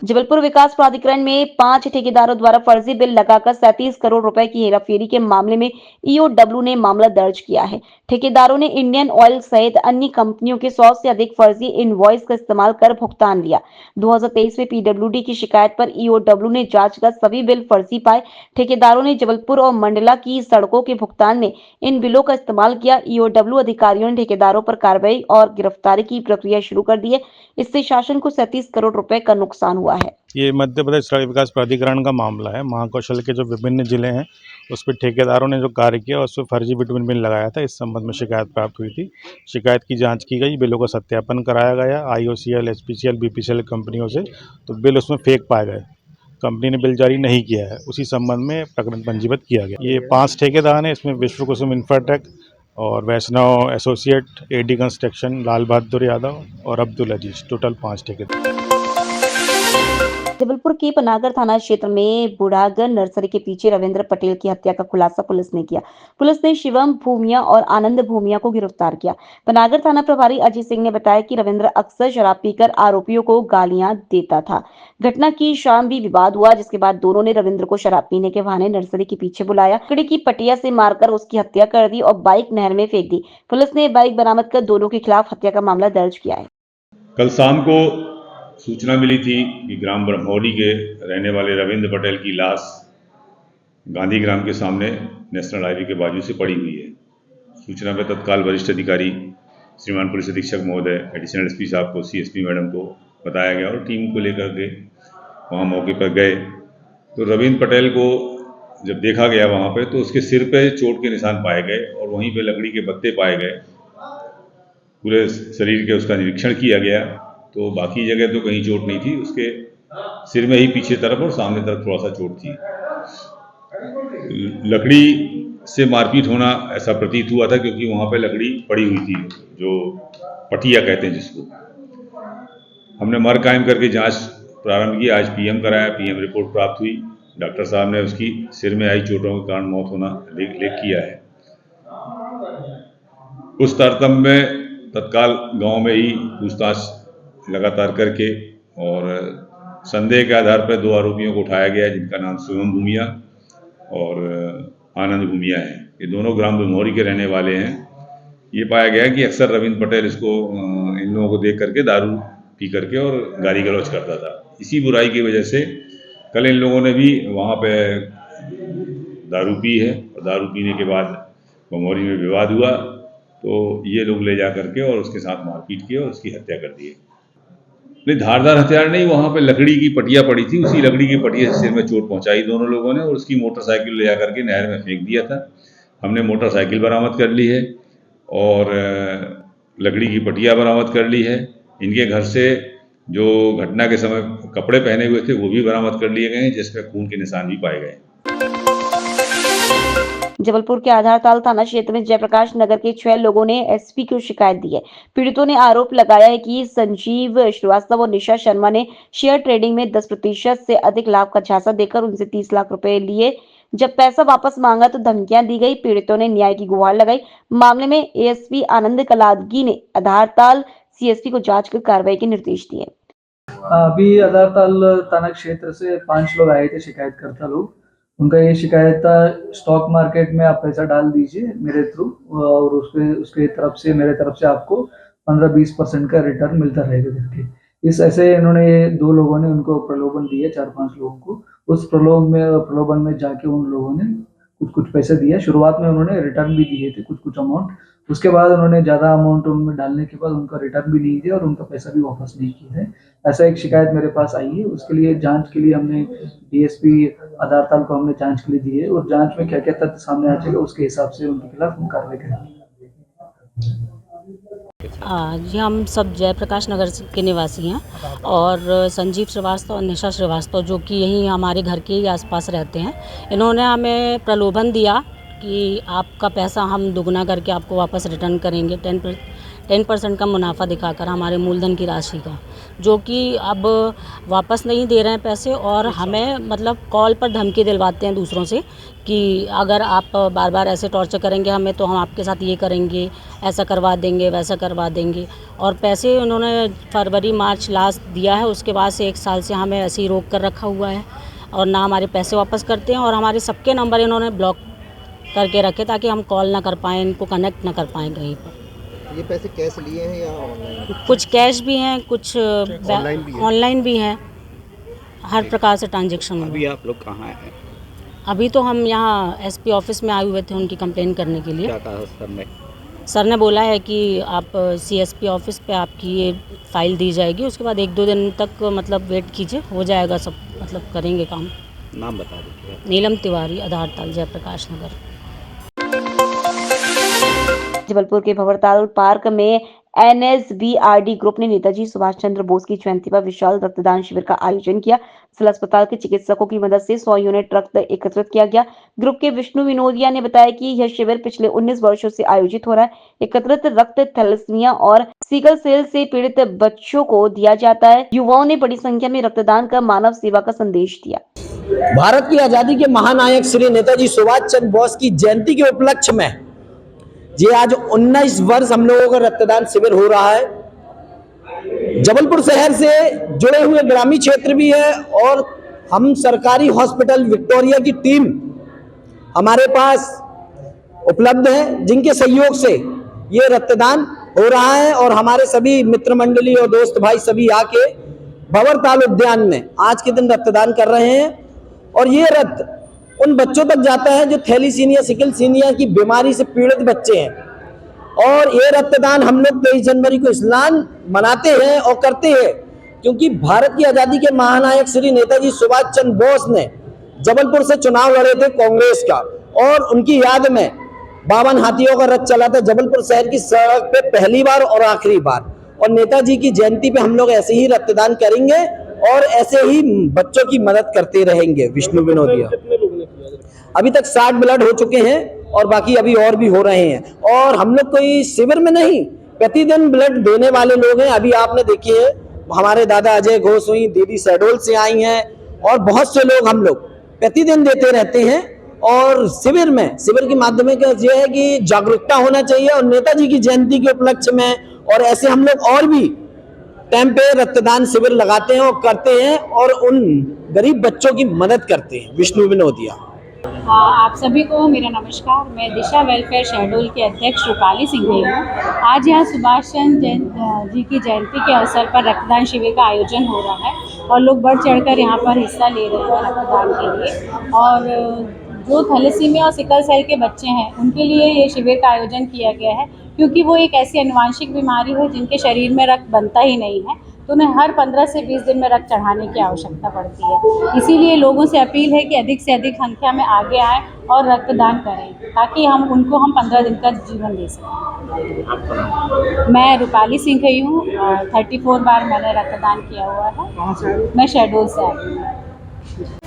जबलपुर विकास प्राधिकरण में 5 ठेकेदारों द्वारा फर्जी बिल लगाकर 37 करोड़ रुपए की हेराफेरी के मामले में ईओडब्ल्यू ने मामला दर्ज किया है। ठेकेदारों ने इंडियन ऑयल सहित अन्य कंपनियों के 100 से अधिक फर्जी इनवॉइस का इस्तेमाल कर भुगतान लिया। 2023 में पीडब्ल्यूडी की शिकायत पर ईओडब्ल्यू ने जांच कर सभी बिल फर्जी पाए। ठेकेदारों ने जबलपुर और मंडला की सड़कों के भुगतान में इन बिलों का इस्तेमाल किया। ईओडब्ल्यू अधिकारियों ने ठेकेदारों पर कार्रवाई और गिरफ्तारी की प्रक्रिया शुरू कर दी है। इससे शासन को 37 करोड़ रुपए का नुकसान हुआ है। ये मध्य प्रदेश सड़क विकास प्राधिकरण का मामला है। महाकौशल के जो विभिन्न जिले हैं उस पर ठेकेदारों ने जो कार्य किया उस पर फर्जी बिटवीन बिल लगाया था। इस संबंध में शिकायत प्राप्त हुई थी। शिकायत की जांच की गई, बिलों का सत्यापन कराया गया आईओसीएल, एचपीसीएल, बीपीसीएल कंपनियों से, तो बिल उसमें फेक पाए गए। कंपनी ने बिल जारी नहीं किया है। उसी संबंध में प्रकरण पंजीबद्ध किया गया। ये 5 ठेकेदार हैं। इसमें विश्व कुसुम इंफ्राटेक और वैष्णव associate, AD construction, Lal Bahadur Yadav और अब्दुल अजीज, टोटल 5 ठेकेदार। जबलपुर के पनागर थाना क्षेत्र में बुढ़ागर नर्सरी के पीछे रविंद्र पटेल की हत्या का खुलासा पुलिस ने किया। पुलिस ने शिवम भूमिया और आनंद भूमिया को गिरफ्तार किया। पनागर थाना प्रभारी अजय सिंह ने बताया कि रविंद्र अक्सर शराब पीकर आरोपियों को गालियां देता था। घटना की शाम भी विवाद हुआ, जिसके बाद दोनों ने रविंद्र को शराब पीने के बहाने नर्सरी के पीछे बुलाया, लकड़ी की पटिया से मारकर उसकी हत्या कर दी और बाइक नहर में फेंक दी। पुलिस ने बाइक बरामद कर दोनों के खिलाफ हत्या का मामला दर्ज किया है। कल शाम को सूचना मिली थी कि ग्राम ब्रह्मौली के रहने वाले रविंद्र पटेल की लाश गांधी ग्राम के सामने नेशनल हाईवे के बाजू से पड़ी हुई है। सूचना पर तत्काल वरिष्ठ अधिकारी श्रीमान पुलिस अधीक्षक महोदय, एडिशनल एसपी साहब को, सीएसपी मैडम को बताया गया और टीम को लेकर के वहाँ मौके पर गए। तो रविंद्र पटेल को जब देखा गया वहाँ पे, तो उसके सिर पे चोट के निशान पाए गए और वहीं पे लकड़ी के बत्ते पाए गए। पूरे शरीर के उसका निरीक्षण किया गया तो बाकी जगह तो कहीं चोट नहीं थी, उसके सिर में ही पीछे तरफ और सामने तरफ थोड़ा सा चोट थी। लकड़ी से मारपीट होना ऐसा प्रतीत हुआ था, क्योंकि वहाँ पे लकड़ी पड़ी हुई थी, जो पटिया कहते हैं जिसको। हमने मर कायम करके जांच प्रारंभ की। आज पीएम कराया, पीएम रिपोर्ट प्राप्त हुई। डॉक्टर साहब ने उसकी सिर में आई चोटों के कारण मौत होना लेख किया है। उस तारतम्य में तत्काल गांव में ही पूछताछ लगातार करके और संदेह के आधार पर 2 आरोपियों को उठाया गया, जिनका नाम शिवम भूमिया और आनंद भूमिया है। ये दोनों ग्राम ब्रह्मौली के रहने वाले हैं। ये पाया गया कि अक्सर रविंद्र पटेल इन लोगों को देख करके दारू पी करके और गाली गलौज करता था। इसी बुराई की वजह से कल इन लोगों ने भी वहाँ पे दारू पी है और दारू पीने के बाद ब्रह्मौली में विवाद हुआ, तो ये लोग ले जा करके और उसके साथ मारपीट की और उसकी हत्या कर दी है। नहीं, धारदार हथियार नहीं, वहाँ पे लकड़ी की पटिया पड़ी थी, उसी लकड़ी की पटिया से सिर में चोट पहुंचाई दोनों लोगों ने और उसकी मोटरसाइकिल ले जा करके नहर में फेंक दिया था। हमने मोटरसाइकिल बरामद कर ली है और लकड़ी की पटिया बरामद कर ली है। इनके घर से जो घटना के समय कपड़े पहने हुए थे वो भी बरामद कर लिए गए हैं, जिसमें खून के निशान भी पाए गए। जबलपुर के आधारताल थाना क्षेत्र में जयप्रकाश नगर के 6 लोगों ने एसपी को शिकायत दी है। पीड़ितों ने आरोप लगाया है कि संजीव श्रीवास्तव और निशा शर्मा ने शेयर ट्रेडिंग में 10% से अधिक लाभ का झांसा देकर उनसे 30 लाख रुपए लिए। जब पैसा वापस मांगा तो धमकियां दी गई। पीड़ितों ने न्याय की गुहार लगाई। मामले में एएसपी आनंद कलादगी ने आधारताल सीएसपी को जांच कर कार्रवाई के निर्देश दिए। अभी आधारताल थाना क्षेत्र से 5 लोग आए थे शिकायतकर्ता लोग। उनका ये शिकायत था, स्टॉक मार्केट में आप पैसा डाल दीजिए मेरे थ्रू और उसके तरफ से मेरे तरफ से आपको 15-20% का रिटर्न मिलता रहेगा करके। इस ऐसे इन्होंने 2 लोगों ने उनको प्रलोभन दिया, 4-5 लोगों को। उस प्रलोभन में जाके उन लोगों ने कुछ पैसे दिया। शुरुआत में उन्होंने रिटर्न भी दिए थे कुछ अमाउंट। उसके बाद उन्होंने ज़्यादा अमाउंट उनमें डालने के बाद उनका रिटर्न भी नहीं दिया और उनका पैसा भी वापस नहीं किया है। ऐसा एक शिकायत मेरे पास आई है। उसके लिए जांच के लिए हमने डीएसपी आधारताल को हमने जांच के लिए दी है और जांच में क्या क्या तथ्य सामने आ जाएगा उसके हिसाब से उनके खिलाफ हम कार्रवाई करेंगे। जी, हम सब जयप्रकाश नगर के निवासी हैं और संजीव श्रीवास्तव और निशा श्रीवास्तव, जो कि यहीं हमारे घर के ही आसपास रहते हैं, इन्होंने हमें प्रलोभन दिया कि आपका पैसा हम दुगना करके आपको वापस रिटर्न करेंगे 10% का मुनाफा दिखाकर हमारे मूलधन की राशि का, जो कि अब वापस नहीं दे रहे हैं पैसे और हमें मतलब कॉल पर धमकी दिलवाते हैं दूसरों से कि अगर आप बार बार ऐसे टॉर्चर करेंगे हमें तो हम आपके साथ ये करेंगे, ऐसा करवा देंगे, वैसा करवा देंगे। और पैसे उन्होंने फरवरी मार्च लास्ट दिया है, उसके बाद से 1 साल से हमें ऐसे ही रोक कर रखा हुआ है और ना हमारे पैसे वापस करते हैं और हमारे सबके नंबर इन्होंने ब्लॉक करके रखे ताकि हम कॉल ना कर पाएँ, इनको कनेक्ट ना कर पाएँ कहीं पर। ये पैसे कैश लिए हैं या ऑनलाइन? कुछ कैश भी हैं, कुछ ऑनलाइन भी हैं, हर प्रकार से ट्रांजेक्शन हुआ। अभी आप लोग कहाँ हैं? अभी तो हम यहाँ एसपी ऑफिस में आए हुए थे उनकी कंप्लेन करने के लिए। क्या कहा सर ने? सर ने बोला है कि आप सीएसपी ऑफिस पे आपकी ये फाइल दी जाएगी, उसके बाद 1-2 दिन तक मतलब वेट कीजिए, हो जाएगा सब, मतलब करेंगे काम। नाम बता दीजिए। नीलम तिवारी, आधारताल, जयप्रकाश नगर। जबलपुर के भंवरताल पार्क में एनएसबीआरडी ग्रुप ने नेताजी सुभाष चंद्र बोस की जयंती पर विशाल रक्तदान शिविर का आयोजन किया। जिला अस्पताल के चिकित्सकों की मदद से 100 यूनिट रक्त एकत्रित किया गया। ग्रुप के विष्णु विनोदिया ने बताया कि यह शिविर पिछले 19 वर्षों से आयोजित हो रहा है। एकत्रित रक्त थैलेसीमिया और सिकल सेल से पीड़ित बच्चों को दिया जाता है। युवाओं ने बड़ी संख्या में रक्तदान कर मानव सेवा का संदेश दिया। भारत की आजादी के महानायक श्री नेताजी सुभाष चंद्र बोस की जयंती के उपलक्ष्य में ये आज 19 वर्ष हम लोगों का रक्तदान शिविर हो रहा है। जबलपुर शहर से जुड़े हुए ग्रामीण क्षेत्र भी है और हम सरकारी हॉस्पिटल विक्टोरिया की टीम हमारे पास उपलब्ध है, जिनके सहयोग से ये रक्तदान हो रहा है और हमारे सभी मित्र मंडली और दोस्त भाई सभी आके भंवरताल उद्यान में आज के दिन रक्तदान कर रहे हैं। और ये रक्त उन बच्चों तक जाता है जो थैलीसीमिया सिकलसीमिया की बीमारी से पीड़ित बच्चे हैं। और ये रक्तदान हम लोग 23 जनवरी को इसलिए मनाते हैं और करते हैं क्योंकि भारत की आज़ादी के महानायक श्री नेताजी सुभाष चंद्र बोस ने जबलपुर से चुनाव लड़े थे कांग्रेस का और उनकी याद में 52 हाथियों का रथ चला था जबलपुर शहर की सड़क पे पहली बार और आखिरी बार। और नेताजी की जयंती पे हम लोग ऐसे ही रक्तदान करेंगे और ऐसे ही बच्चों की मदद करते रहेंगे। विष्णु विनोदिया, अभी तक 60 ब्लड हो चुके हैं और बाकी अभी और भी हो रहे हैं। और हम लोग कोई शिविर में नहीं, प्रतिदिन ब्लड देने वाले लोग हैं। अभी आपने देखिए हमारे दादा अजय घोष हुई, दीदी शहडोल से आई हैं और बहुत से लोग हम लोग प्रतिदिन देते रहते हैं। और शिविर के माध्यम से यह है कि जागरूकता होना चाहिए और नेताजी की जयंती के उपलक्ष्य में और ऐसे हम लोग और भी टाइम पे रक्तदान शिविर लगाते हैं और करते हैं और उन गरीब बच्चों की मदद करते हैं। विष्णु विनोदिया। आप सभी को मेरा नमस्कार। मैं दिशा वेलफेयर शहडोल के अध्यक्ष रूपाली सिंह हूँ। आज यहाँ सुभाष चंद्र जी की जयंती के अवसर पर रक्तदान शिविर का आयोजन हो रहा है और लोग बढ़ चढ़कर यहाँ पर हिस्सा ले रहे हैं रक्तदान के लिए। और जो थैलेसीमिया और सिकल सेल के बच्चे हैं उनके लिए ये शिविर का आयोजन किया गया है क्योंकि वो एक ऐसी अनुवांशिक बीमारी है जिनके शरीर में रक्त बनता ही नहीं है, तो उन्हें हर 15 से 20 दिन में रक्त चढ़ाने की आवश्यकता पड़ती है। इसीलिए लोगों से अपील है कि अधिक से अधिक संख्या में आगे आएँ और रक्तदान करें ताकि हम 15 दिन का जीवन दे सकें। मैं रूपाली सिंह ही हूँ, 34 बार मैंने रक्तदान किया हुआ है। मैं शहडोल से आई हूँ।